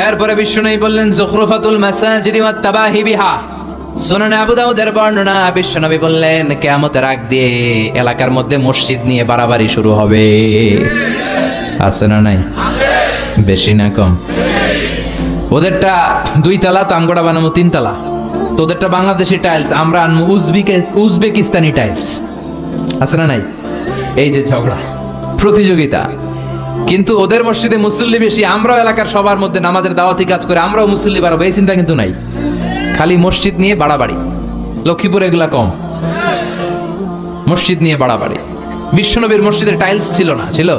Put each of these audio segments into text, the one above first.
এরপরে বিশ্বনবী বললেন যুখরুফাতুল মাসাজিদি ওয়াত তাবাহি বিহা। সুনানে আবু দাউদের বর্ণনা, বিশ্বনবী বললেন কিয়ামতের আগ দিয়ে এলাকার মধ্যে মসজিদ নিয়ে বাড়াবাড়ি শুরু হবে। আছে না নাই? বেশি না কম? ওদেরটা 2 তলা, তো আমগোড়া বানাবো 3 তলা। তোদেরটা বাংলাদেশি টাইলস, আমরা আনবো উজবেকিস্তানি টাইলস। আছে না নাই? এই যে ঝগড়া, প্রতিযোগিতা। কিন্তু ওদের মসজিদে মুসল্লি বেশি, আমরাও এলাকার সবার মধ্যে নামাজের দাওয়াতি কাজ করে আমরাও মুসল্লি বাড়াবো, এই চিন্তা কিন্তু নাই। খালি মসজিদ নিয়ে বাড়াবাড়ি। লক্ষ্মীপুরে এগুলা কম, মসজিদ নিয়ে বাড়াবাড়ি। বিশ্বনবীর মসজিদের টাইলস ছিল না, ছিল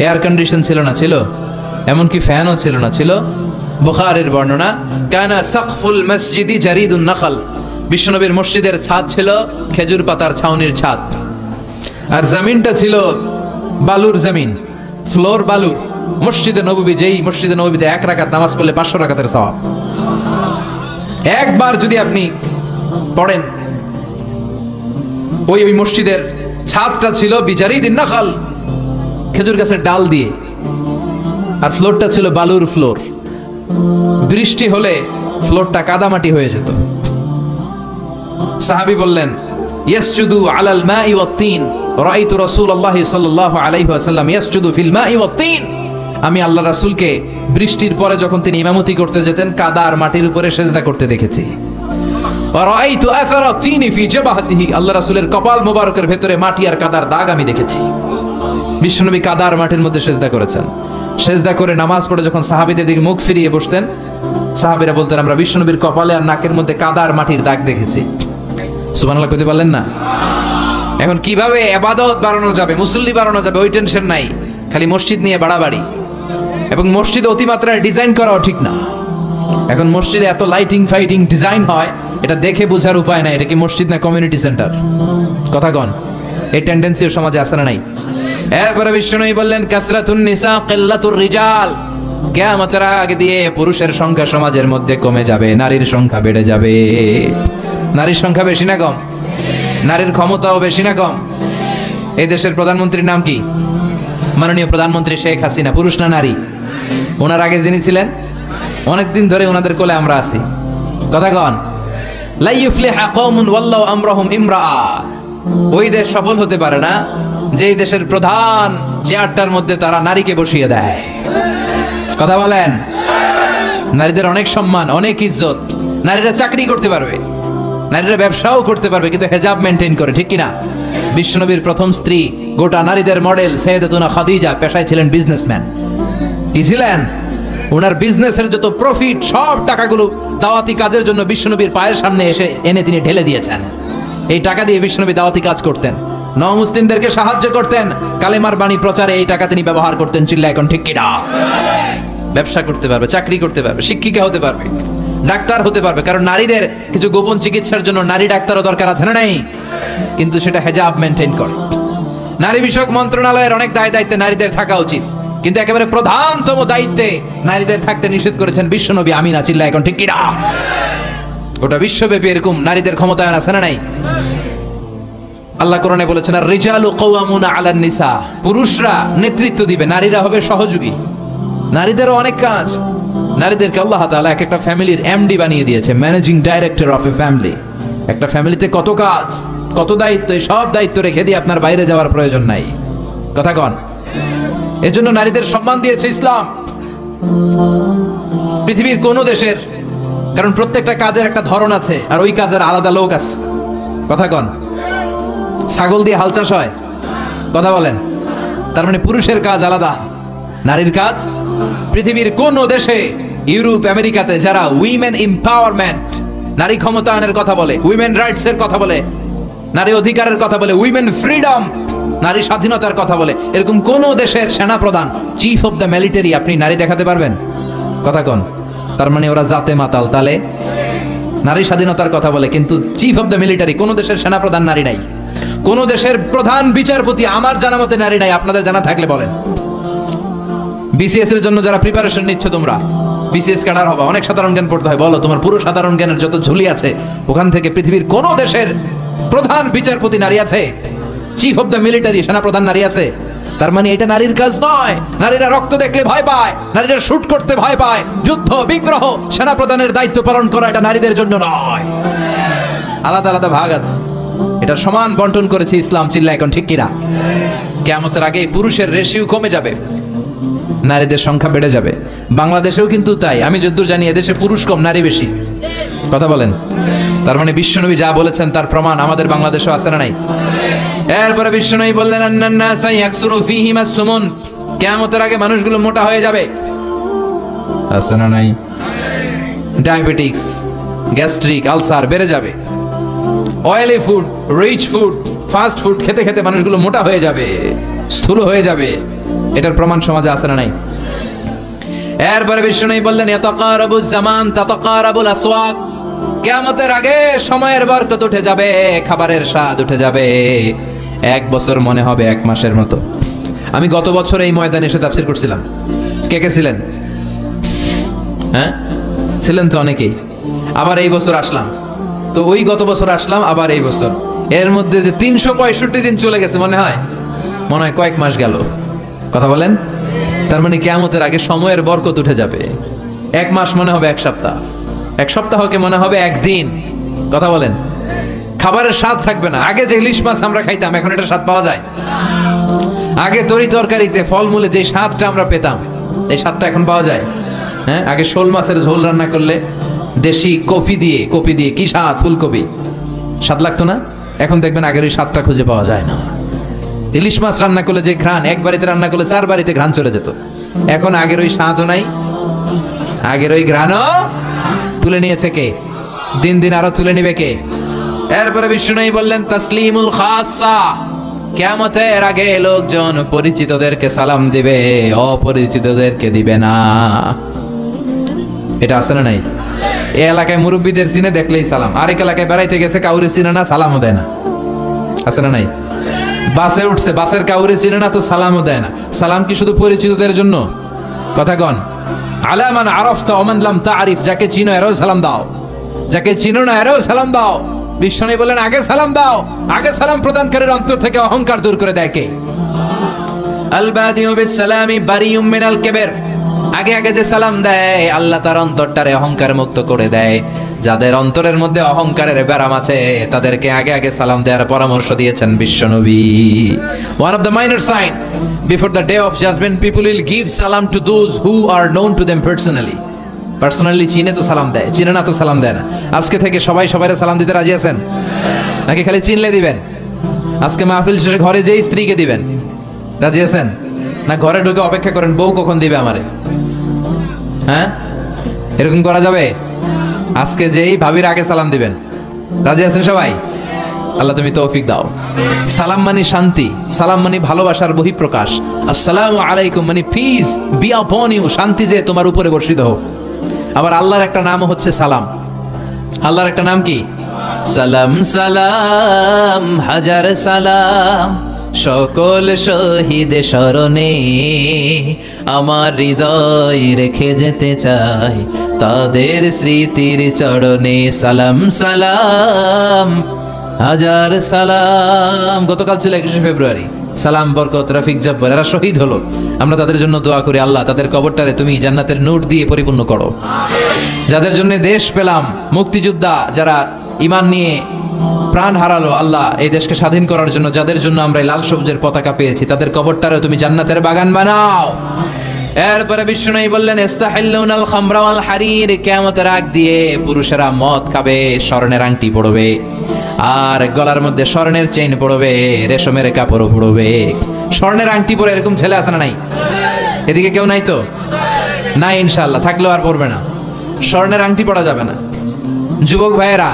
এয়ার কন্ডিশন ছিল না, ছিল এমনকি ফ্যানও ছিল না, ছিল বুখারীর বর্ণনা, কানা সাকফুল মসজিদি জারিদুন নাখল। বিশ্বনবীর মসজিদের ছাদ ছিল খেজুর পাতার ছাউনির ছাদ, আর জমিনটা ছিল বালুর জমিন, ফ্লোর বালুর। মসজিদে নববী, যেই মসজিদে নববীতে 1 রাকাত নামাজ পড়লে 500 রাকাতের সওয়াব। একবার যদি আপনি পড়েন, ওই মসজিদের ছাদটা ছিল বিজারিদিন নাখল, খেজুর গাছের ডাল দিয়ে, আর ফ্লোরটা ছিল বালুর ফ্লোর। বৃষ্টি হলে ফ্লোরটা কাদামাটি হয়ে যেত। সাহাবী বললেন ইয়াসজুদু আলাল মাই ওয়াত তিন, রাআইতু রাসূলুল্লাহ সাল্লাল্লাহু আলাইহি ওয়াসাল্লাম ইয়াসজুদু ফিল মাই ওয়াত তিন। আমি আল্লাহ রাসূলকে বৃষ্টির পরে যখন তিনি ইমামতি করতে যেতেন কাদা আর মাটির উপরে সিজদা করতে দেখেছি। ওয়া রাআইতু আসারা তিনি ফি জাবাহতিহি, আল্লাহ রাসূলের কপাল মোবারকের ভেতরে মাটি আর কাদার দাগ আমি দেখেছি। বিশ্বনবী কাদা আর মাটির মধ্যে সিজদা করেছেন। সিজদা করে নামাজ পড়ে যখন সাহাবীদের দিকে মুখ ফিরিয়ে বসতেন, সাহাবীরা বলতেন আমরা বিশ্বনবীর কপালে আর নাকের মধ্যে কাদা আর মাটির দাগ দেখেছি। সুবহানাল্লাহ কইতে পারলেন না? এখন কিভাবে ইবাদত বাড়ানো যাবে, মুসল্লি বাড়ানো যাবে, ওই টেনশন নাই। খালি মসজিদ নিয়ে বাড়াবাড়ি, এবং মসজিদ অতিমাত্রায় ডিজাইন করাও ঠিক না। এখন মসজিদে এত লাইটিং ফাইটিং ডিজাইন হয়, এটা দেখে বোঝার উপায় নাই এটা কি মসজিদ না কমিউনিটি সেন্টার। কথা কন, এই টেন্ডেন্সিও সমাজে আছে না নাই? এরপরে বিশ্বনবী বললেন কাসরাতুন নিসা কিল্লাতুর রিজাল। কিয়ামতের আগে দিয়ে পুরুষের সংখ্যা সমাজের মধ্যে কমে যাবে, নারীর সংখ্যা বেড়ে যাবে। নারীর সংখ্যা বেশি না কম? নারীর ক্ষমতাও বেশি না কম? এই দেশের প্রধানমন্ত্রীর নাম কি? মাননীয় প্রধানমন্ত্রী শেখ হাসিনা। পুরুষ না নারী? ওনার আগে যিনি ছিলেন, অনেকদিন ধরে ওনাদের কোলে আমরা আছি। কথা কন, লা ইউফলিহা কওমুন ওয়াল্লাহু আমরাহুম ইমরাআ। ওই দেশ সফল হতে পারে না যেই দেশের প্রধান চেয়ারটার মধ্যে তারা নারীকে বসিয়ে দেয়। কথা বলেন। নারীদের অনেক সম্মান, অনেক ইজ্জত। নারীরা চাকরি করতে পারবে, নারীরা ব্যবসাও করতে পারবে, কিন্তু হেজাব মেনটেন করে, ঠিক কিনা? বিশ্বনবীর প্রথম স্ত্রী, গোটা নারীদের মডেল সাইয়েদাতুনা খাদিজা, পেশায় ছিলেন বিজনেসম্যান। কি ছিলেন? ওনার বিজনেসের যত প্রফিট সব টাকাগুলো দাওয়াতি কাজের জন্য বিশ্বনবীর পায়ের সামনে এসে এনে তিনি ঢেলে দিয়েছেন। এই টাকা দিয়ে বিশ্বনবী দাওয়াতি কাজ করতেন, নও-মুসলিমদেরকে সাহায্য করতেন, কালেমার বাণী প্রচারে এই টাকা তিনি ব্যবহার করতেন। চিল্লা এখন ঠিক কিনা? ব্যবসা করতে পারবে, চাকরি করতে পারবে, শিক্ষিকা হতে পারবে, ডাক্তার হতে পারবে। কারণ নারীদের কিছু গোপন চিকিৎসার জন্য নারী ডাক্তারও দরকার আছে না নাই? কিন্তু সেটা হেজাব মেনটেন করে। নারী বিষয়ক মন্ত্রণালয়ের অনেক দায় দায়িত্বে নারীদের থাকা উচিত, কিন্তু একেবারে প্রধানতম দায়িত্বে নারীদের থাকতে নিষেধ করেছেন বিশ্বনবী। আমিনা চিল্লা এখন ঠিক কিনা? গোটা বিশ্বব্যাপী এরকম নারীদের ক্ষমতায়ন আছে না নাই? আল্লাহ কোরআনে বলেছেন আর রিজালু কাওয়ামুনা আলান নিসা, পুরুষরা নেতৃত্ব দিবে, নারীরা হবে সহযোগী। নারীদেরও অনেক কাজ। নারীদেরকে আল্লাহ তাআলা এক একটা ফ্যামিলির এমডি বানিয়ে দিয়েছে, managing director of A family. একটা ফ্যামিলিতে কত কাজ, কত দায়িত্ব, সব দায়িত্ব রেখে দিয়ে আপনার বাইরে যাওয়ার প্রয়োজন নাই। কথা কন। এজন্য নারীদের সম্মান দিয়েছে ইসলাম পৃথিবীর কোন দেশের। কারণ প্রত্যেকটা কাজের একটা ধরন আছে, আর ওই কাজের আলাদা লোক আছে। কথা কন। ছাগল দিয়ে হাল চাষ হয়, কথা বলেন। তার মানে পুরুষের কাজ আলাদা, নারীর কাজ। পৃথিবীর কোন দেশে, ইউরোপ আমেরিকাতে যারা উইমেন এম্পাওয়ারমেন্ট, নারী ক্ষমতায়নের কথা বলে, উইমেন রাইটস এর কথা বলে, নারী অধিকারের কথা বলে, উইমেন ফ্রিডম, নারী স্বাধীনতার কথা বলে, এরকম কোন দেশের সেনা প্রধান, চিফ অফ দ্য মিলিটারি আপনি নারী দেখাতে পারবেন? কথা কন। তার মানে ওরা জাতে মাতাল। তাহলে নারী স্বাধীনতার কথা বলে, কিন্তু চিফ অফ দ্য মিলিটারি কোন দেশের সেনা প্রধান নারী নাই। কোন দেশের প্রধান বিচারপতি আমার জানা মতে নারী নাই। আপনাদের জানা থাকলে বলেন। বিসিএস এর জন্য যারা প্রিপারেশন নিচ্ছ, তোমরা বিসিএস ক্যাডার হবা, অনেক সাধারণ জ্ঞান পড়তে হয়। বলো তোমার পুরো সাধারণ জ্ঞানের যত ঝুলি আছে, ওখান থেকে পৃথিবীর কোন দেশের প্রধান বিচারপতি নারী আছে? চিফ অফ দ্য মিলিটারি সেনা প্রধান নারী আছে? তার মানে এটা নারীর কাজ নয়। নারীরা রক্ত দেখলে ভয় পায়, নারীরা শুট করতে ভয় পায়, যুদ্ধ বিগ্রহ সেনা প্রধানের দায়িত্ব পালন করা এটা নারীদের জন্য নয়। আলাদা আলাদা ভাগ আছে, এটা সমান বন্টন করেছে ইসলাম। চিল্লা এখন ঠিক কিনা? কিয়ামতের আগে পুরুষের রেশিও কমে যাবে, নারীদের সংখ্যা বেড়ে যাবে। বাংলাদেশেও কিন্তু তাই। আমি যতদূর জানি এদেশে পুরুষ কম নারী বেশি। কথা বলেন। তার মানে বিশ্বনবী যা বলেছেন তার প্রমাণ আমাদের বাংলাদেশেও আছে না নাই? এরপরে বিশ্বনবী বললেন আন্নান্নাসা ইয়াকসুরু ফীহিমা সুমুন, কিয়ামতের আগে মানুষগুলো মোটা হয়ে যাবে। আছে না নাই? ডায়াবেটিক্স, গ্যাস্ট্রিক, আলসার বেড়ে যাবে। Oily food, rich food, fast food খেতে খেতে মানুষগুলো মোটা হয়ে যাবে, স্থূল হয়ে যাবে। এটার প্রমাণ সমাজে আছে না নাই? এরপরে বিশ্বনবী বললেন ইয়াতাকারাবুজ জামান তাতাকারাবুল আসওয়াক, কিয়ামতের আগে সময়ের বরকত উঠে যাবে, খাবারের স্বাদ উঠে যাবে। এক বছর মনে হবে এক মাসের মতো। আমি গত বছর এই ময়দানে এসে তাফসীর করছিলাম। কে কে ছিলেন? হ্যাঁ ছিলেন তো অনেকেই। আবার এই বছর আসলাম, তো ওই গত বছর আসলাম, আবার এই বছর। এর মধ্যে যে 365 দিন চলে গেছে মনে হয় কয়েক মাস গেল। কথা বলেন। তার মানে কিয়ামতের আগে সময়ের বরকত উঠে যাবে। এক মাস মনে হবে এক সপ্তাহ, এক সপ্তাহকে মনে হবে একদিন। কথা বলেন। খাবারের স্বাদ থাকবে না। আগে যে ইলিশ মাছ আমরা খাইতাম এখন এটা স্বাদ পাওয়া যায়? আগে তরি তরকারিতে ফলমূলে যে স্বাদটা আমরা পেতাম এই স্বাদটা এখন পাওয়া যায়? হ্যাঁ, আগে শোল মাছের ঝোল রান্না করলে দেশি কপি দিয়ে কি স্বাদ, ফুলকপি, স্বাদ লাগতো না? এখন দেখবেন আগের ওই স্বাদটা খুঁজে পাওয়া যায় না। ইলিশ মাছ রান্না করলে যে ঘ্রাণ, এক বাড়িতে রান্না করলে 4 বাড়িতে ঘ্রাণ চলে যেত। এখন আগের ওই স্বাদও নাই, আগের ওই ঘ্রাণও তুলে নিয়েছে কে? দিন দিন আরো তুলে নিবে কে? এরপরে বিষ্ণু বললেন তাসলিমুল খাসা, কিয়ামতের আগে লোকজন পরিচিতদেরকে সালাম দিবে, অপরিচিতদেরকে দিবে না। এটা আছে না নাই? এই এলাকায় মুরব্বীদের চিনে দেখলেই সালাম, আরেক এলাকায় বেড়াইতে গেছে কাউরে চিনে না, সালামও দেয় না। আছে না নাই? বাসে উঠছে, বাসের কাউরে চিনে না তো সালামও দেয় না। সালাম কি শুধু পরিচিতদের জন্য? কথা কন। আলা মান আরাফতা ওয়া মান লাম তারিফ, যাকে চিনো এরাও সালাম দাও, যাকে চিনো না এরাও সালাম দাও। বিশ্বনবী বলেন আগে সালাম দাও। আগে সালাম প্রদানকারীর অন্তর থেকে অহংকার দূর করে দেয় কে? আল বাদিউ বিস সালামি বারিউম মিনাল কিবর, আগে আগে যে সালাম দেয় আল্লাহ তার অন্তরটারে অহংকার মুক্ত করে দেয়। যাদের অন্তরের মধ্যে অহংকারের ব্যারাম আছে তাদেরকে আগে আগে সালাম দেওয়ার পরামর্শ দিয়েছেন বিশ্বনবী। One of the minor sign before the day of judgment, people will give salam to those who are known to them personally. Personally চিনে তো সালাম দেয়, চিনে না তো সালাম দেয় না। আজকে থেকে সবাই সবাইরে সালাম দিতে রাজি আছেন নাকি খালি চিনলে দিবেন? আজকে মাহফিল শেষে ঘরে যেই স্ত্রীকে দিবেন, রাজি আছেন না ঘরে ঢুকে অপেক্ষা করেন বউ কখন দিবে আমারে? হ্যাঁ, এরকম করা যাবে? আজকে যেই ভাবির আগে সালাম দিবেন, রাজি আছেন সবাই? আল্লাহ তুমি তৌফিক দাও। সালাম মানে শান্তি, সালাম মানে ভালোবাসার বহিঃপ্রকাশ। আসসালামু আলাইকুম মানে পিস বি আপন ইউ, শান্তি যে তোমার উপরে বর্ষিত হোক। আবার আল্লাহর একটা নাম হচ্ছে সালাম। আল্লাহর একটা নাম কি? সালাম সালাম হাজার সালাম, সকল শহীদ স্মরণে আমার হৃদয় রেখে যেতে চাই তাদের স্মৃতির চরণে। সালাম সালাম হাজার সালাম। গতকাল ছিল 21শে ফেব্রুয়ারি। সালাম, বরকত, রফিক, জব্বার এরা শহীদ হলো। আমরা তাদের জন্য দোয়া করি আল্লাহ তাদের কবরটারে তুমি জান্নাতের নূর দিয়ে পরিপূর্ণ করো। যাদের জন্য দেশ পেলাম, মুক্তিযোদ্ধা যারা ঈমান নিয়ে প্রাণ হারালো আল্লাহ এই দেশকে স্বাধীন করার জন্য, যাদের জন্য আমরা লাল সবুজের পতাকা পেয়েছি তাদের কবরটারে তুমি জান্নাতের বাগান বানাও। এরপরে বিষ্ণু বললেন ইস্তাহিল্লুনাল খামরা ওয়াল হারির, কিয়ামতের আগ দিয়ে পুরুষেরা মদ খাবে, স্বর্ণের আংটি পরবে, আর গলার মধ্যে স্বর্ণের চেইন পরবে, রেশমের কাপড় পরবে। স্বর্ণের আংটি পরে এরকম ছেলে আছে না নাই? এদিকে কেউ নাই তো? নাই ইনশাআল্লাহ, থাকলেও আর পরবে না। স্বর্ণের আংটি পরা যাবে না। যুবক ভাইয়েরা,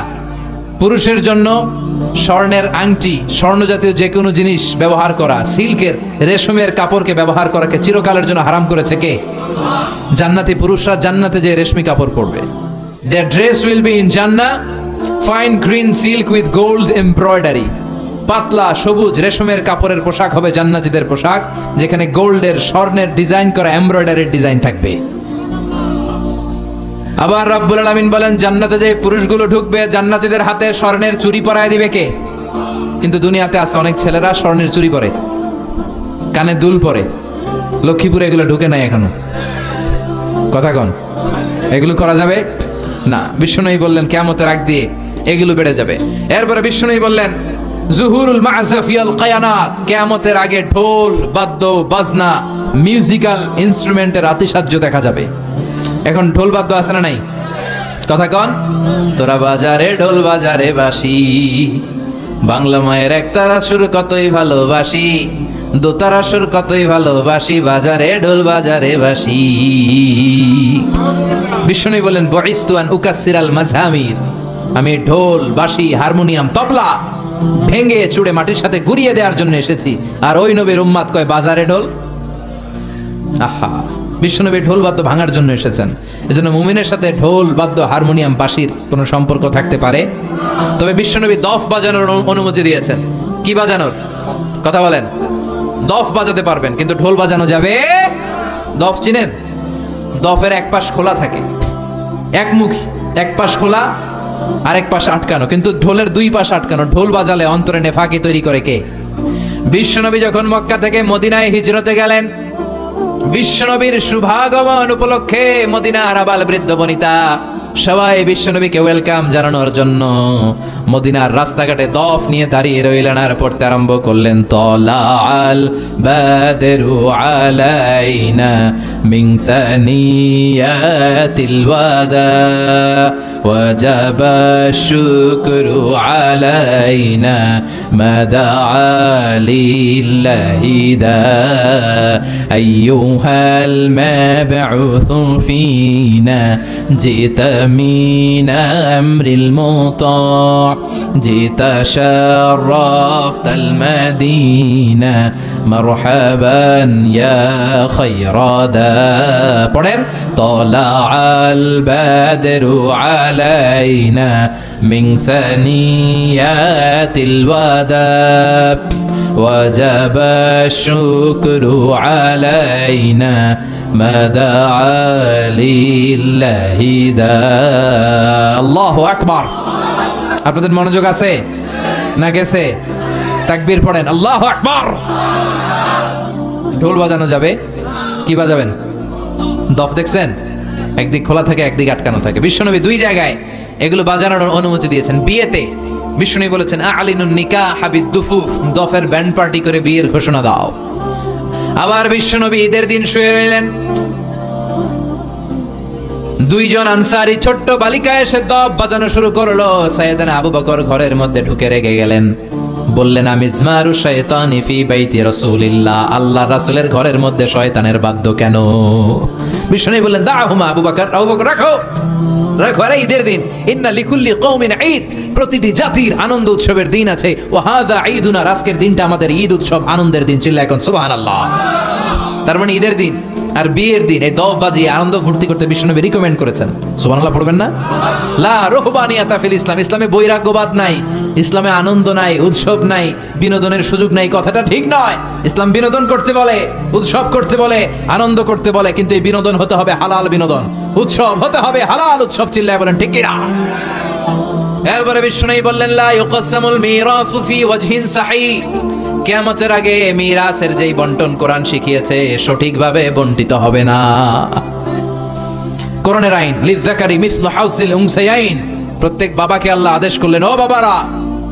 পুরুষের জন্য স্বর্ণের আংটি, স্বর্ণ জাতীয় যে কোনো জিনিস ব্যবহার করা, সিল্কের রেশমের কাপড়কে ব্যবহার করাকে চিরকালের জন্য হারাম করেছে কে? জান্নাতি পুরুষরা জান্নাতে যে রেশমি কাপড় পরবে। Their dress will be in Jannah, fine green silk with gold embroidery. পাতলা সবুজ রেশমের কাপড়ের পোশাক হবে জান্নাতীদের পোশাক, যেখানে গোল্ডের স্বর্ণের ডিজাইন করা এমব্রয়ডারির ডিজাইন থাকবে। আবার রব্বুল আলামিন বলেন জান্নাতে যে পুরুষগুলো ঢুকবে জান্নাতীদের হাতে স্বর্ণের চুড়ি পরায় দিবে কে? কিন্তু দুনিয়াতে আছে অনেক ছেলেরা স্বর্ণের চুড়ি পরে। কানে দুল পরে, লক্ষ্মীপুরে এগুলো ঢুকে নাই এখনো, কথা কন, এগুলো করা যাবে না। বিশ্বনবী বললেন কিয়ামতের আগ দিয়ে এগুলো বেড়ে যাবে। এরপরে বিশ্বনবী বললেন জুহুরুল মা'জাফিয়াল কায়ানাত, কিয়ামতের আগে ঢোল বাদ্য বাজনা মিউজিক্যাল ইনস্ট্রুমেন্টের আতিশায্য দেখা যাবে। এখন ঢোল বাদ্য আছে না নাই, কথা কন। তোরা বাজারে ঢোল বাজারে বাঁশি, বাংলা মায়ের একতারা সুর কতই ভালোবাসি, দোতারা সুর কতই ভালোবাসি, বাজারে ঢোল বাজারে বাঁশি। বিষ্ণু বলেন বুইস্তু আন উকাসসিরাল মাযহামির, আমি ঢোল বাঁশি হারমোনিয়াম তবলা ভেঙে চুড়ে মাটির সাথে গুড়িয়ে দেওয়ার জন্য এসেছি। আর ওই নবীর উম্মাত কয় বাজারে ঢোল। আহা, বিশ্বনবী ঢোল বাদ্য ভাঙার জন্য এসেছেন। এজন্য মুমিনের সাথে ঢোল বাদ্য হারমোনিয়াম বাঁশির কোনো সম্পর্ক থাকতে পারে? তবে বিশ্বনবী দফ বাজানোর অনুমতি দিয়েছেন। কি বাজানোর কথা বলেন? দফ বাজাতে পারবেন, কিন্তু ঢোল বাজানো যাবে? দফ চিনেন? দফের এক পাশ খোলা থাকে, একমুখী, এক পাশ খোলা আর এক পাশ আটকানো, কিন্তু ঢোলের দুই পাশ আটকানো। ঢোল বাজালে অন্তরে নেফাকি তৈরি করে কে? বিশ্বনবী যখন মক্কা থেকে মদিনায় হিজরতে গেলেন, বিশ্বনবীর শুভাগমন উপলক্ষে মদিনার আবাল বৃদ্ধ বনিতা সবাই বিশ্বনবীকে ওয়েলকাম জানানোর জন্য মদিনার রাস্তাঘাটে দফ নিয়ে দাঁড়িয়ে রইলেন আর পড়তে আরম্ভ করলেন তলাআল বাদরু আলাইনা মিন সানিয়াতিল ওয়াদা وجب الشكر علينا ما دعا لله دا أيها المبعوث فينا جئت من أمر المطاع جئت شرفت المدينة مرحبا يا خير دا পড়েন طلع البدر علينا من ثنيات الوداع وجب الشكر علينا ما دعا لله دا الله أكبر। আপনাদের মনোযোগ আছে না গেছে? তাকবীর পড়েন, আল্লাহু আকবার। ঢোল বাজানো যাবে, কি বাজাবেন? দফ দেখছেন? একদিক খোলা থাকে, একদিক আটকানো থাকে। বিশ্বনবী দুই জায়গায় এগুলো বাজানোর অনুমতি দিয়েছেন। বিয়েতে বিশ্বনবী বলেছেন আলিনুন নিকাহ বিদ্দুফুফ, দফের ব্যান্ড পার্টি করে বিয়ের ঘোষণা দাও। আবার বিশ্বনবী ঈদের দিন শুয়ে রইলেন, দুইজন আনসারী ছোট্ট বালিকা এসে দফ বাজানো শুরু করলো। সাইয়েদনা আবু বকর ঘরের মধ্যে ঢুকে রেগে গেলেন, বললেন আমিজমারু শাইতানি ফি বাইতি রাসূলিল্লাহ, আল্লাহর রাসূলের ঘরের মধ্যে শয়তানের বাদ্য কেন? বিষ্ণু বললেন দাহুমা আবু বকর, আবু বকর রাখো রাখো, আরে ঈদের দিন, ইন্না লিকুল্লি কওমিন ঈদ, প্রতিটি জাতির আনন্দ উৎসবের দিন আছে। ওয়া হাযা ঈদুনা, আজকের দিনটা আমাদের ঈদ উৎসব, আনন্দের দিন। চিল্লা এখন সুবহানাল্লাহ। তার মানে ঈদের দিন আর বিয়ের দিন এই দফ বাজিয়ে আনন্দ ফুর্তি করতে বিশ্বনবী রিকমেন্ড করেছেন। সুবহানাল্লাহ পড়বেন না? লা রুহবানিয়াতা ফিল ইসলাম, ইসলামে বৈরাগ্যবাদ নাই, ইসলামে আনন্দ নাই, উৎসব নাই, বিনোদনের সুযোগ নাই। কথাটা ঠিক নয়। ইসলাম বিনোদন করতে বলে, উৎসব করতে বলে, আনন্দ করতে বলে, কিন্তু এই বিনোদন হতে হবে হালাল বিনোদন, উৎসব হতে হবে হালাল উৎসব। চিল্লায় বলেন ঠিক কি না? এরপরে বিশ্বনবী বললেন লা ইউকাসসামুল মিরাসু ফি ওয়াজহিন সাহিহ, কিয়ামতের আগে মিরাসের যেই বন্টন কোরআন শিখিয়েছে সঠিকভাবে বন্টিত হবে না। কোরআনের আইন লিযযাকারি মিসলু হাউসিল উনসায়াইন, প্রত্যেক বাবাকে আল্লাহ আদেশ করলেন ও বাবারা,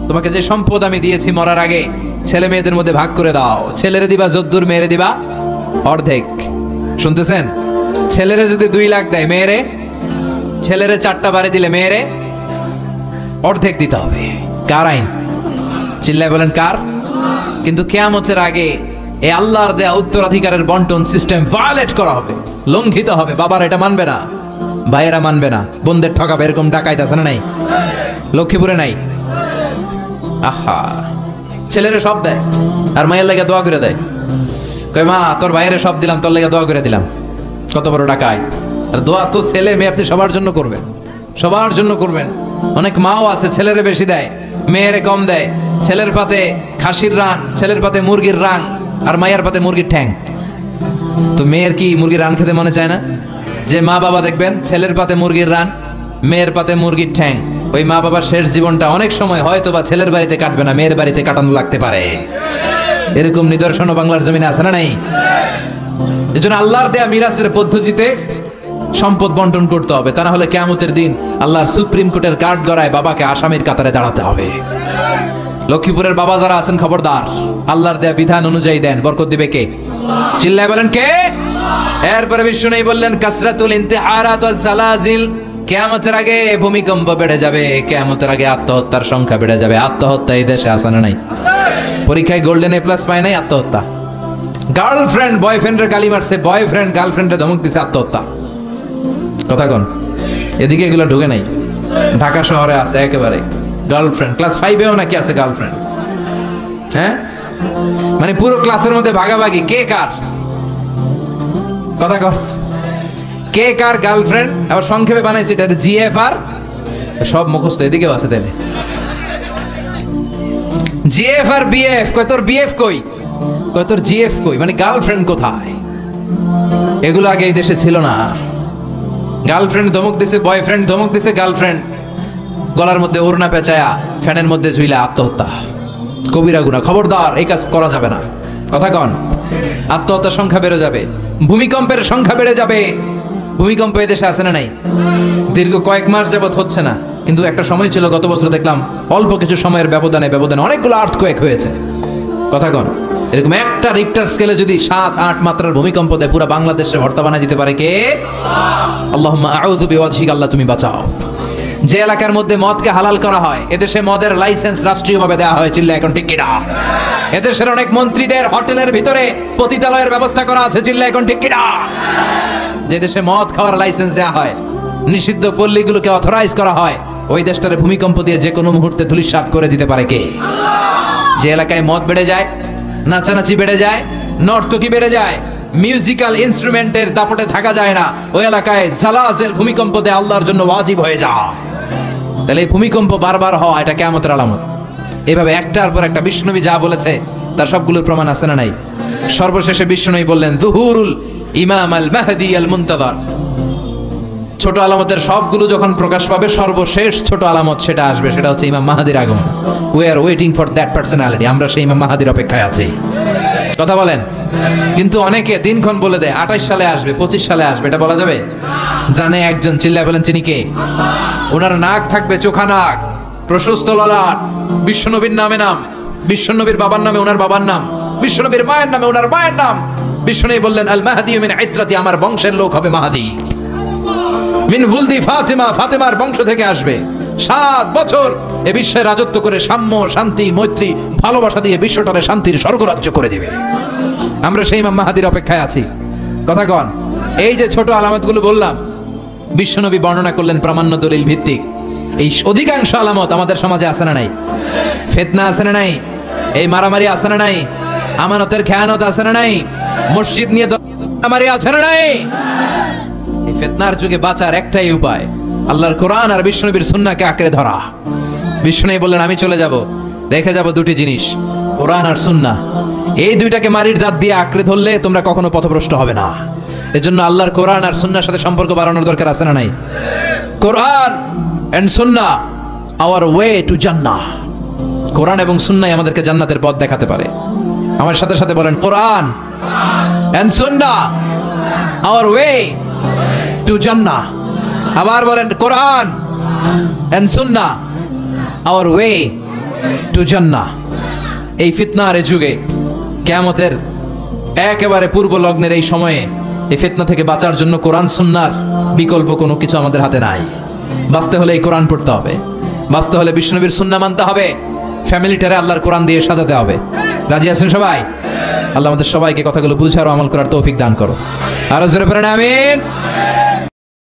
তোমাকে যে সম্পদ আমি দিয়েছি মরার আগে ছেলে মেয়েদের মধ্যে ভাগ করে দাও। ছেলেরে দিবা যদ্দুর, মেয়েরে দিবা অর্ধেক। শুনতেছেন? ছেলেরে যদি 2 লাখ দেয়, মেয়েরে, ছেলেরে 4টা বাড়ি দিলে মেয়েরে অর্ধেক দিতে হবে। কার আইন? চিল্লায় বলেন কার? কিন্তু কিয়ামতের আগে এই আল্লাহর দেয়া উত্তরাধিকারের বন্টন সিস্টেম ভায়োলেট করা হবে, লঙ্ঘিত হবে। বাবার এটা মানবে না, ভাইয়েরা মানবে না, বোনদের ঠকাবে। এরকম ডাকাইত আছে না নাই? লক্ষ্মীপুরে নাই? আহা, ছেলেরে সব দেয় আর মায়ের লাগে দোয়া করে দেয়। কই মা তোর ভাইয়েরে সব দিলাম, তোর লাগে দোয়া করে দিলাম। কত বড় ডাকাইত! আর দোয়া তো ছেলে মেয়ে আপনি সবার জন্য করবেন, সবার জন্য করবেন। অনেক মাও আছে ছেলেরে বেশি দেয়, মেয়েরে কম দেয়। ছেলের পাতে খাসির রান, ছেলের পাতে মুরগির রান, আর মায়ের পাতে মুরগির ঠ্যাং। তো মেয়ের কি মুরগির রান খেতে মনে চায় না? যে মা বাবা দেখবেন ছেলের পাতে মুরগির রান, মেয়ের পাতে মুরগির ঠ্যাং, ওই মা বাবার শেষ জীবনটা অনেক সময় হয়তো বা ছেলের বাড়িতে কাটবে না, মেয়ের বাড়িতে কাটানো লাগতে পারে। এরকম নিদর্শনও বাংলার জমিনে আছে না নাই? এজন্য আল্লাহর দেয়া মিরাসের পদ্ধতিতে সম্পদ বন্টন করতে হবে, তা না হলে কিয়ামতের দিন আল্লাহর সুপ্রিম কোর্টের কাঠ গড়ায় বাবাকে আসামির কাতারে দাঁড়াতে হবে। লক্ষ্মীপুরের বাবা যারা আছেন খবরদার, আল্লাহর দেয়া বিধান অনুযায়ী দেন, বরকত দিবে কে? চিল্লায় বলেন কে? এরপরে বিষ্ণু বললেন কাসরাতুল ইন্তিহারাত ওয়াজ জালাজিল, কিয়ামতের আগে ভূমিকম্প বেড়ে যাবে, কিয়ামতের আগে আত্মহত্যার সংখ্যা বেড়ে যাবে। আত্মহত্যা এই দেশে আছে না নাই? পরীক্ষায় গোল্ডেন এ প্লাস পায় নাই, আত্মহত্যা। গার্লফ্রেন্ড বয়ফ্রেন্ডের গালি মারছে, বয়ফ্রেন্ড গার্লফ্রেন্ডে ধমক দিছে, আত্মহত্যা। কথা কোন? এদিকে এগুলো ঢুকে নাই। ঢাকা শহরে আছে একেবারে গার্লফ্রেন্ড, ক্লাস 5-এও নাকি আছে গার্লফ্রেন্ড। হ্যাঁ, মানে পুরো ক্লাসের মধ্যে ভাগাভাগি কে কার। কথা কর, কে কার গার্লফ্রেন্ড। আবার সংক্ষেপে বানাইছে এটা জিএফআর, সব মুখস্থ। এদিকেও আছে তাহলে জিএফ আর বিএফ। কয় তোর বিএফ কই, কয় তোর জিএফ কই, মানে গার্লফ্রেন্ড কোথায়? এগুলো আগে এই দেশে ছিল না। গার্লফ্রেন্ড ধমক দিছে, বয়ফ্রেন্ড ধমক দিছে, গার্লফ্রেন্ড গলার মধ্যে ওড়না পেঁচায়া ফ্যানের মধ্যে ঝুইলা আত্মহত্যা। কবিরা গুনাহ, খবরদার, এই কাজ করা যাবে না। কথা কন, আত্মহত্যার সংখ্যা বেড়ে যাবে, ভূমিকম্পের সংখ্যা বেড়ে যাবে। ভূমিকম্প এই দেশে আছে না নাই? দীর্ঘ কয়েক মাস যাবত হচ্ছে না, কিন্তু একটা সময় ছিল গত বছর দেখলাম অল্প কিছু সময়ের ব্যবধানে অনেকগুলো আর্থকোয়েক হয়েছে। কথা কন, এরকম একটা রিক্টার স্কেলে যদি 7-8 মাত্রার ভূমিকম্প দেয়, পুরো বাংলাদেশে ভর্তা বানায় দিতে পারে কে? আল্লাহুম্মা আউযু বিওয়াজহিক, আল্লাহ তুমি বাঁচাও। যে এলাকার মধ্যে মদকে হালাল করা হয়, এদেশে মদের লাইসেন্স রাষ্ট্রীয়ভাবে দেওয়া হয়, চিল্লা এখন ঠিক কিনা? এদেশের অনেক মন্ত্রীদের হোটেলের ভিতরে পতিতালয়ের ব্যবস্থা করা আছে, চিল্লা এখন ঠিক কিনা? যে দেশে মদ খাওয়ার লাইসেন্স দেওয়া হয়, নিষিদ্ধ পল্লীগুলোকে অথরাইজ করা হয়, ওই দেশটারে ভূমিকম্প দিয়ে যে কোনো মুহূর্তে ধূলিসাৎ করে দিতে পারে কে? যে এলাকায় মদ বেড়ে যায়, নাচানাচি বেড়ে যায়, নর্তকী বেড়ে যায়, মিউজিক্যাল ইনস্ট্রুমেন্টের দাপটে থাকা যায় না, ওই এলাকায় জালাজের ভূমিকম্প দেয় আল্লাহর জন্য ওয়াজিব হয়ে যায়। তাহলে এই ভূমিকম্প বারবার হওয়া এটা কিয়ামতের আলামত। এভাবে একটার পর একটা বিশ্বনবী যা বলেছে তার সবগুলোর প্রমাণ আছে না নাই? সর্বশেষে বিশ্বনবী বললেন যুহুরুল ইমাম আল মাহদি আল মুনতাযার। ছোট আলামতের সবগুলো যখন প্রকাশ পাবে, সর্বশেষ ছোট আলামত সেটা আসবে, সেটা হচ্ছে ইমাম মাহাদির আগমন। We are waiting for that personality. আমরা সেই ইমাম মাহাদির অপেক্ষায় আছি। কথা বলেন। কিন্তু অনেকে দিনক্ষণ বলে দেয় 28 সালে আসবে, 25 সালে আসবে, এটা বলা যাবে? জানে একজন, চিল্লায় বলেন চিনি কে? ওনার নাক থাকবে চোখা নাক, প্রশস্ত ললাট, বিশ্বনবীর নামে নাম, বিশ্বনবীর বাবার নামে ওনার বাবার নাম, বিশ্বনবীর মায়ের নামে ওনার মায়ের নাম। বিশ্বনবী বললেন আল মাহদি মিন ইত্রাতি, আমার বংশের লোক হবে মাহদি। মিন বুলদি ফাতেমা, ফাতেমার বংশ থেকে আসবে। 7 বছর এ বিশ্বে রাজত্ব করে সাম্য, শান্তি, মৈত্রী, ভালোবাসা দিয়ে বিশ্বটারে শান্তির স্বর্গরাজ্য করে দিবে। আমরা সেই ইমাম মাহাদির অপেক্ষায় আছি। কথা কন। এই যে ছোট আলামতগুলো বললাম, বিশ্বনবী বর্ণনা করলেন প্রামাণ্য দলিল ভিত্তিক। এই অধিকাংশ আলামত আমাদের সমাজে আছে না নাই? ফিতনা আছে না নাই? এই মারামারি আছে না নাই? আমানতের খেয়ানত আছে না নাই? মসজিদ নিয়ে মারামারি আছে না নাই? এই ফিতনার যুগে বাঁচার একটাই উপায়, আল্লাহর কোরআন আর বিশ্বনবীর সুন্নাহকে আঁকড়ে ধরা। বিশ্বনবী বললেন আমি চলে যাব, রেখে যাব দুটি জিনিস, কোরআন আর সুন্নাহ। এই দুইটাকে মারির দাঁত দিয়ে আঁকড়ে ধরলে তোমরা কখনো পথভ্রষ্ট হবে না। এজন্য আল্লাহর কোরআন আর সুন্নাহর সাথে সম্পর্ক বাড়ানোর দরকার আছে না নাই? কোরআন and Sunnah hour way to জান্নাহ। কোরআন এবং সুন্নাহ আমাদেরকে জান্নাতের পথ দেখাতে পারে। আমার সাথে সাথে বলেন কোরআন and Sunnah hour way to জান্নাহ। আবার বলেন কোরআন and Sunnah hour way to জান্নাহ। এই ফিতনার যুগে, কিয়ামতের একেবারে পূর্ব লগ্নের এই সময়ে, এই ফিতনা থেকে বাঁচার জন্য কোরআন সুন্নাহর বিকল্প কোনো কিছু আমাদের হাতে নাই। বাঁচতে হলে এই কোরআন পড়তে হবে, বাঁচতে হলে বিশ্বনবীর সুন্নাহ মানতে হবে, ফ্যামিলিটারে আল্লাহর কোরআন দিয়ে সাজাতে হবে। রাজি আছেন সবাই? আল্লাহ আমাদের সবাইকে কথাগুলো বুঝার ও আমল করার তৌফিক দান করো। আরো জোরে পড়েন আমিন।